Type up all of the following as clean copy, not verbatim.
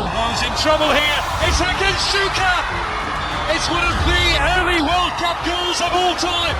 One's in trouble here. It's Hakan Şükür. It's one of the early World Cup goals of all time.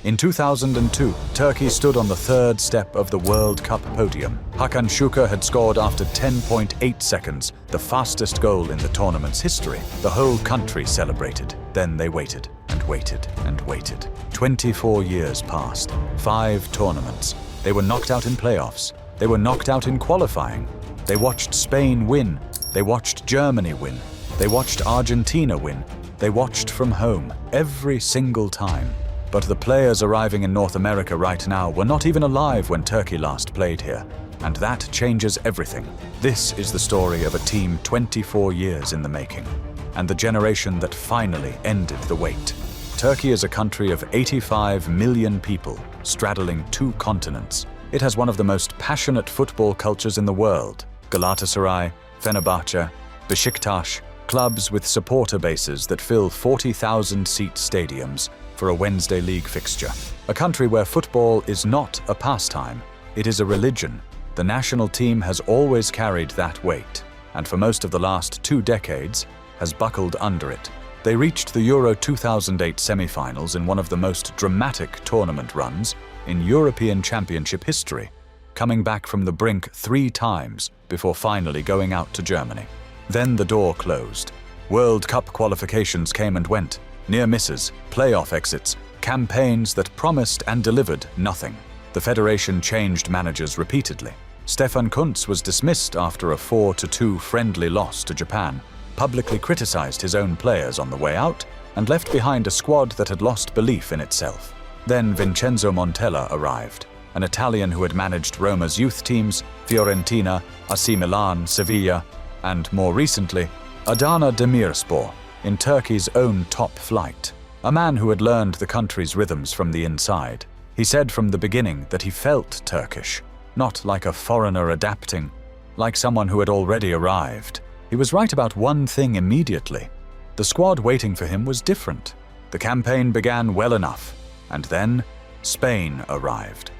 In 2002, Turkey stood on the third step of the World Cup podium. Hakan Şükür had scored after 10.8 seconds, the fastest goal in the tournament's history. The whole country celebrated. Then they waited and waited and waited. 24 years passed. 5 tournaments. They were knocked out in playoffs. They were knocked out in qualifying. They watched Spain win. They watched Germany win. They watched Argentina win. They watched from home every single time. But the players arriving in North America right now were not even alive when Turkey last played here. And that changes everything. This is the story of a team 24 years in the making, and the generation that finally ended the wait. Turkey is a country of 85 million people, straddling 2 continents. It has one of the most passionate football cultures in the world. Galatasaray, Fenerbahce, Beşiktaş, clubs with supporter bases that fill 40,000-seat stadiums for a Wednesday league fixture. A country where football is not a pastime, it is a religion. The national team has always carried that weight, and for most of the last 2 decades, has buckled under it. They reached the Euro 2008 semi-finals in one of the most dramatic tournament runs in European Championship history, coming back from the brink 3 times before finally going out to Germany. Then the door closed. World Cup qualifications came and went, near misses, playoff exits, campaigns that promised and delivered nothing. The federation changed managers repeatedly. Stefan Kuntz was dismissed after a 4-2 friendly loss to Japan, publicly criticized his own players on the way out, and left behind a squad that had lost belief in itself. Then Vincenzo Montella arrived, an Italian who had managed Roma's youth teams, Fiorentina, AC Milan, Sevilla, and more recently, Adana Demirspor, in Turkey's own top flight. A man who had learned the country's rhythms from the inside. He said from the beginning that he felt Turkish, not like a foreigner adapting, like someone who had already arrived. He was right about one thing immediately. The squad waiting for him was different. The campaign began well enough, and then Spain arrived.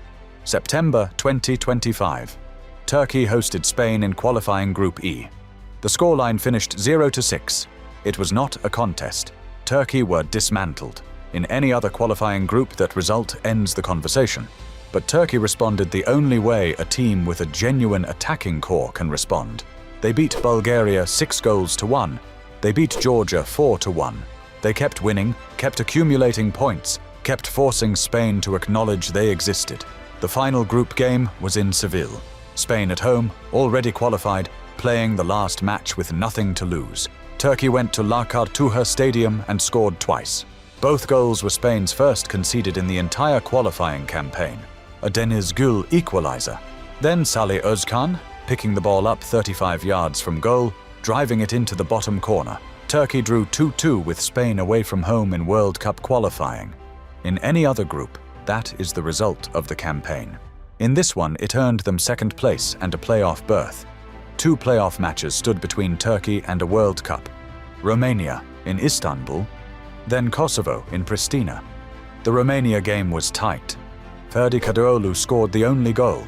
September 2025. Turkey hosted Spain in qualifying Group E. The scoreline finished 0-6. It was not a contest. Turkey were dismantled. In any other qualifying group, that result ends the conversation. But Turkey responded the only way a team with a genuine attacking core can respond. They beat Bulgaria 6-1. They beat Georgia 4-1. They kept winning, kept accumulating points, kept forcing Spain to acknowledge they existed. The final group game was in Seville. Spain at home, already qualified, playing the last match with nothing to lose. Turkey went to La Cartuja Stadium and scored twice. Both goals were Spain's first conceded in the entire qualifying campaign. A Deniz Gül equalizer. Then Salih Özkan, picking the ball up 35 yards from goal, driving it into the bottom corner. Turkey drew 2-2 with Spain away from home in World Cup qualifying. In any other group, that is the result of the campaign. In this one, it earned them 2nd place and a playoff berth. 2 playoff matches stood between Turkey and a World Cup. Romania in Istanbul, then Kosovo in Pristina. The Romania game was tight. Ferdi Kadıoğlu scored the only goal.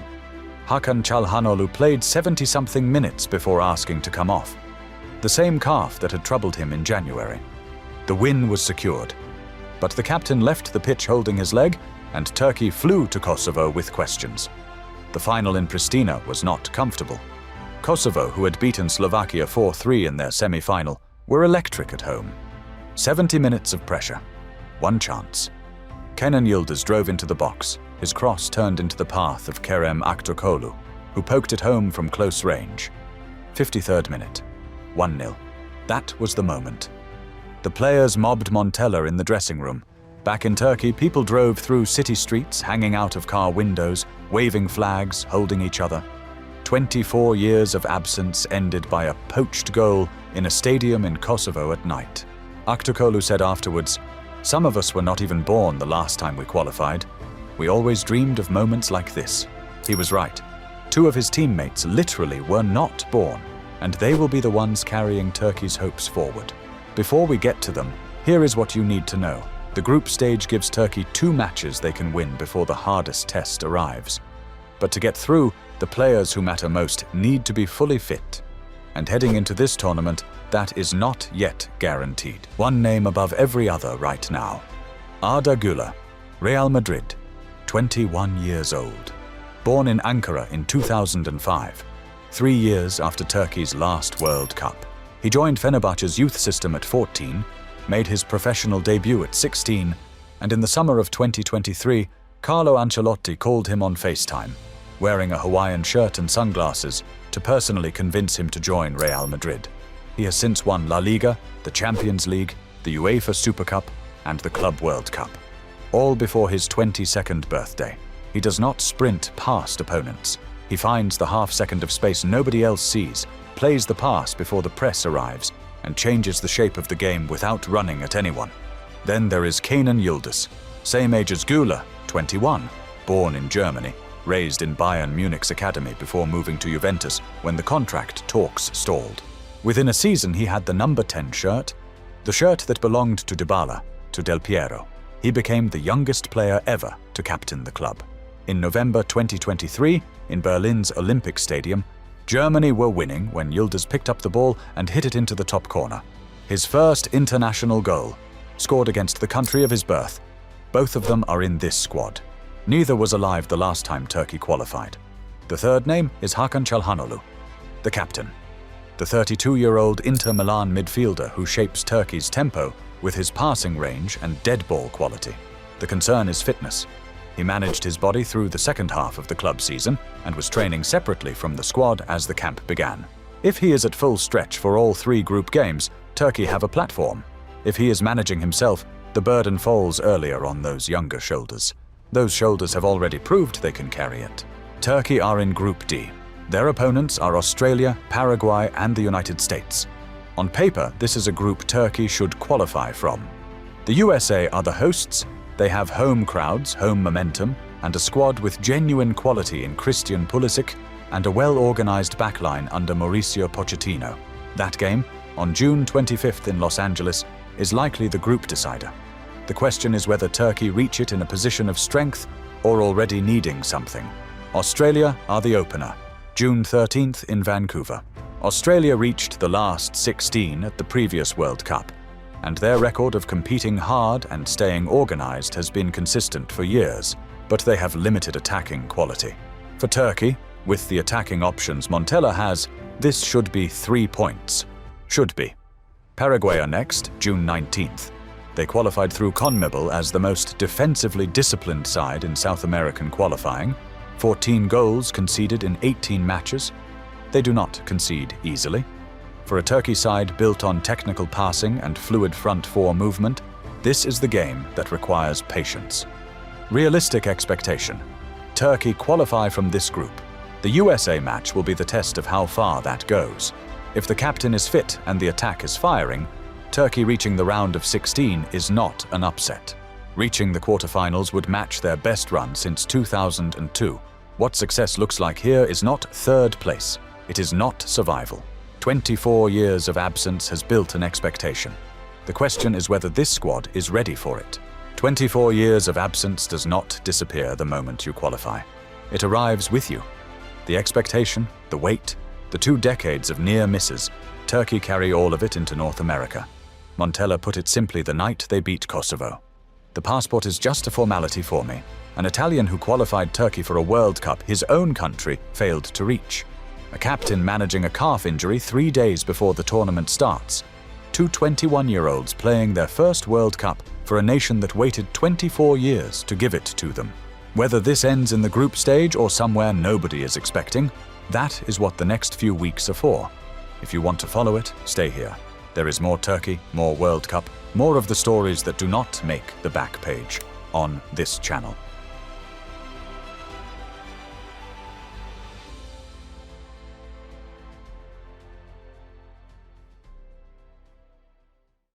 Hakan Çalhanoğlu played 70-something minutes before asking to come off. The same calf that had troubled him in January. The win was secured. But the captain left the pitch holding his leg, and Turkey flew to Kosovo with questions. The final in Pristina was not comfortable. Kosovo, who had beaten Slovakia 4-3 in their semi-final, were electric at home. 70 minutes of pressure. 1 chance. Kenan Yildiz drove into the box. His cross turned into the path of Kerem Aktürkoğlu, who poked it home from close range. 53rd minute. 1-0. That was the moment. The players mobbed Montella in the dressing room. Back in Turkey, people drove through city streets, hanging out of car windows, waving flags, holding each other. 24 years of absence ended by a poached goal in a stadium in Kosovo at night. Aktürkoğlu said afterwards, "Some of us were not even born the last time we qualified. We always dreamed of moments like this." He was right. 2 of his teammates literally were not born, and they will be the ones carrying Turkey's hopes forward. Before we get to them, here is what you need to know. The group stage gives Turkey 2 matches they can win before the hardest test arrives. But to get through, the players who matter most need to be fully fit. and heading into this tournament, that is not yet guaranteed. One name above every other right now. Arda Guler, Real Madrid, 21 years old. Born in Ankara in 2005, 3 years after Turkey's last World Cup. He joined Fenerbahçe's youth system at 14, made his professional debut at 16, and in the summer of 2023, Carlo Ancelotti called him on FaceTime, wearing a Hawaiian shirt and sunglasses, to personally convince him to join Real Madrid. He has since won La Liga, the Champions League, the UEFA Super Cup, and the Club World Cup, all before his 22nd birthday. He does not sprint past opponents. He finds the half-second of space nobody else sees, plays the pass before the press arrives, and changes the shape of the game without running at anyone. Then there is Kenan Yildiz, same age as Guler, 21, born in Germany, raised in Bayern Munich's academy before moving to Juventus when the contract talks stalled. Within a season he had the number 10 shirt, the shirt that belonged to Dybala, to Del Piero. He became the youngest player ever to captain the club. In November 2023, in Berlin's Olympic Stadium, Germany were winning when Yildiz picked up the ball and hit it into the top corner. His first international goal, scored against the country of his birth. Both of them are in this squad. Neither was alive the last time Turkey qualified. The third name is Hakan Çalhanoğlu, the captain. The 32-year-old Inter Milan midfielder who shapes Turkey's tempo with his passing range and dead ball quality. The concern is fitness. He managed his body through the second half of the club season and was training separately from the squad as the camp began. If he is at full stretch for all 3 group games, Turkey have a platform. If he is managing himself, the burden falls earlier on those younger shoulders. Those shoulders have already proved they can carry it. Turkey are in Group D. Their opponents are Australia, Paraguay, and the United States. On paper, this is a group Turkey should qualify from. The USA are the hosts. They have home crowds, home momentum, and a squad with genuine quality in Christian Pulisic and a well-organized backline under Mauricio Pochettino. That game, on June 25th in Los Angeles, is likely the group decider. The question is whether Turkey reach it in a position of strength or already needing something. Australia are the opener, June 13th in Vancouver. Australia reached the last 16 at the previous World Cup, and their record of competing hard and staying organized has been consistent for years, but they have limited attacking quality. For Turkey, with the attacking options Montella has, this should be 3 points. Should be. Paraguay are next, June 19th. They qualified through CONMEBOL as the most defensively disciplined side in South American qualifying, 14 goals conceded in 18 matches. They do not concede easily. For a Turkey side built on technical passing and fluid front 4 movement, this is the game that requires patience. Realistic expectation. Turkey qualify from this group. The USA match will be the test of how far that goes. If the captain is fit and the attack is firing, Turkey reaching the round of 16 is not an upset. Reaching the quarterfinals would match their best run since 2002. What success looks like here is not third place. It is not survival. 24 years of absence has built an expectation. The question is whether this squad is ready for it. 24 years of absence does not disappear the moment you qualify. It arrives with you. The expectation, the weight, the 2 decades of near misses, Turkey carry all of it into North America. Montella put it simply the night they beat Kosovo. The passport is just a formality for me. An Italian who qualified Turkey for a World Cup his own country failed to reach. A captain managing a calf injury 3 days before the tournament starts. 2 21-year-olds playing their first World Cup for a nation that waited 24 years to give it to them. Whether this ends in the group stage or somewhere nobody is expecting, that is what the next few weeks are for. If you want to follow it, stay here. There is more Turkey, more World Cup, more of the stories that do not make the back page on this channel.